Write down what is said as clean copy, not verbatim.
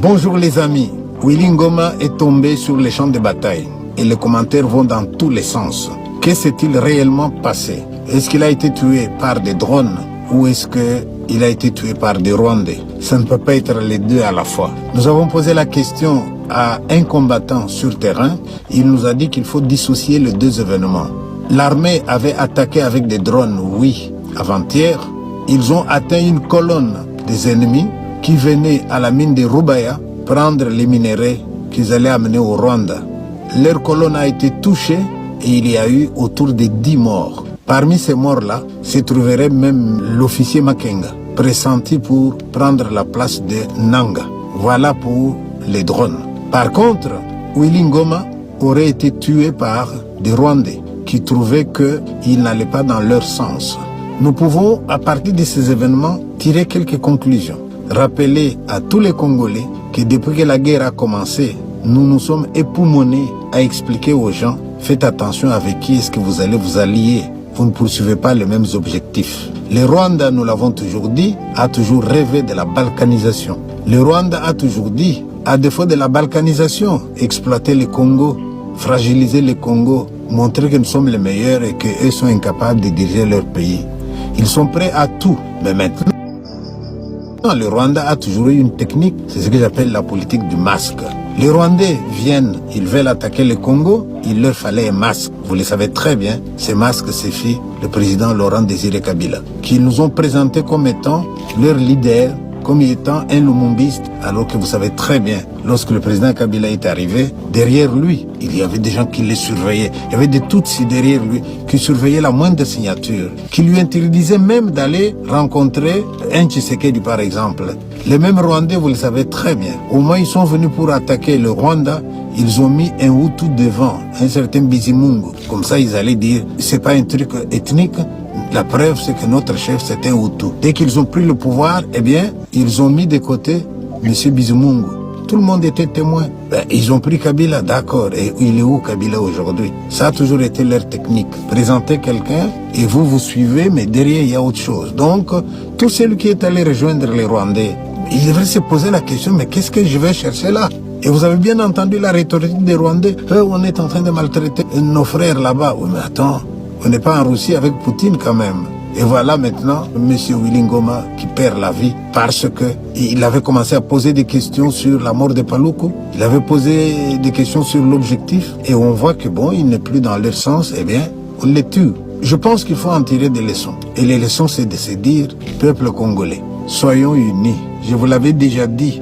Bonjour les amis, Willy Ngoma est tombé sur les champs de bataille et les commentaires vont dans tous les sens. Que s'est-il réellement passé? Est-ce qu'il a été tué par des drones ou est-ce qu'il a été tué par des Rwandais? Ça ne peut pas être les deux à la fois. Nous avons posé la question à un combattant sur terrain. Il nous a dit qu'il faut dissocier les deux événements. L'armée avait attaqué avec des drones, oui, avant-hier. Ils ont atteint une colonne des ennemis qui venaient à la mine de Rubaya prendre les minéraux qu'ils allaient amener au Rwanda. Leur colonne a été touchée et il y a eu autour de 10 morts. Parmi ces morts-là, se trouverait même l'officier Makenga, pressenti pour prendre la place de Nanga. Voilà pour les drones. Par contre, Willy Ngoma aurait été tué par des Rwandais qui trouvaient qu'il n'allait pas dans leur sens. Nous pouvons, à partir de ces événements, tirer quelques conclusions. Rappeler à tous les Congolais que depuis que la guerre a commencé, nous nous sommes époumonés à expliquer aux gens « Faites attention avec qui est-ce que vous allez vous allier. Vous ne poursuivez pas les mêmes objectifs. » Le Rwanda, nous l'avons toujours dit, a toujours rêvé de la balkanisation. Le Rwanda a toujours dit, à défaut de la balkanisation, exploiter le Congo, fragiliser le Congo, montrer que nous sommes les meilleurs et qu'eux sont incapables de diriger leur pays. Ils sont prêts à tout. Mais maintenant, le Rwanda a toujours eu une technique, c'est ce que j'appelle la politique du masque. Les Rwandais viennent, ils veulent attaquer le Congo, il leur fallait un masque. Vous le savez très bien, ces masques, c'est fait le président Laurent Désiré Kabila, qui nous ont présenté comme étant leur leader, comme étant un lumumbiste, alors que vous savez très bien, lorsque le président Kabila est arrivé, derrière lui, il y avait des gens qui les surveillaient. Il y avait des Tutsis derrière lui qui surveillaient la moindre signature, qui lui interdisaient même d'aller rencontrer un Tshisekedi, par exemple. Les mêmes Rwandais, vous le savez très bien. Au moins, ils sont venus pour attaquer le Rwanda. Ils ont mis un Hutu devant, un certain Bizimungu. Comme ça, ils allaient dire, c'est pas un truc ethnique. La preuve, c'est que notre chef, c'est un Hutu. Dès qu'ils ont pris le pouvoir, eh bien, ils ont mis de côté M. Bizimungu. Tout le monde était témoin. Ils ont pris Kabila, d'accord. Et il est où Kabila aujourd'hui? Ça a toujours été leur technique. Présenter quelqu'un et vous suivez, mais derrière, il y a autre chose. Donc, tout celui qui est allé rejoindre les Rwandais, il devrait se poser la question, mais qu'est-ce que je vais chercher là? Et vous avez bien entendu la rhétorique des Rwandais. On est en train de maltraiter nos frères là-bas. Oui, mais attends, on n'est pas en Russie avec Poutine quand même. Et voilà maintenant M. Willy Ngoma qui perd la vie parce qu'il avait commencé à poser des questions sur la mort de Paluku. Il avait posé des questions sur l'objectif et on voit que bon, il n'est plus dans leur sens, eh bien, on les tue. Je pense qu'il faut en tirer des leçons. Et les leçons, c'est de se dire, peuple congolais, soyons unis. Je vous l'avais déjà dit.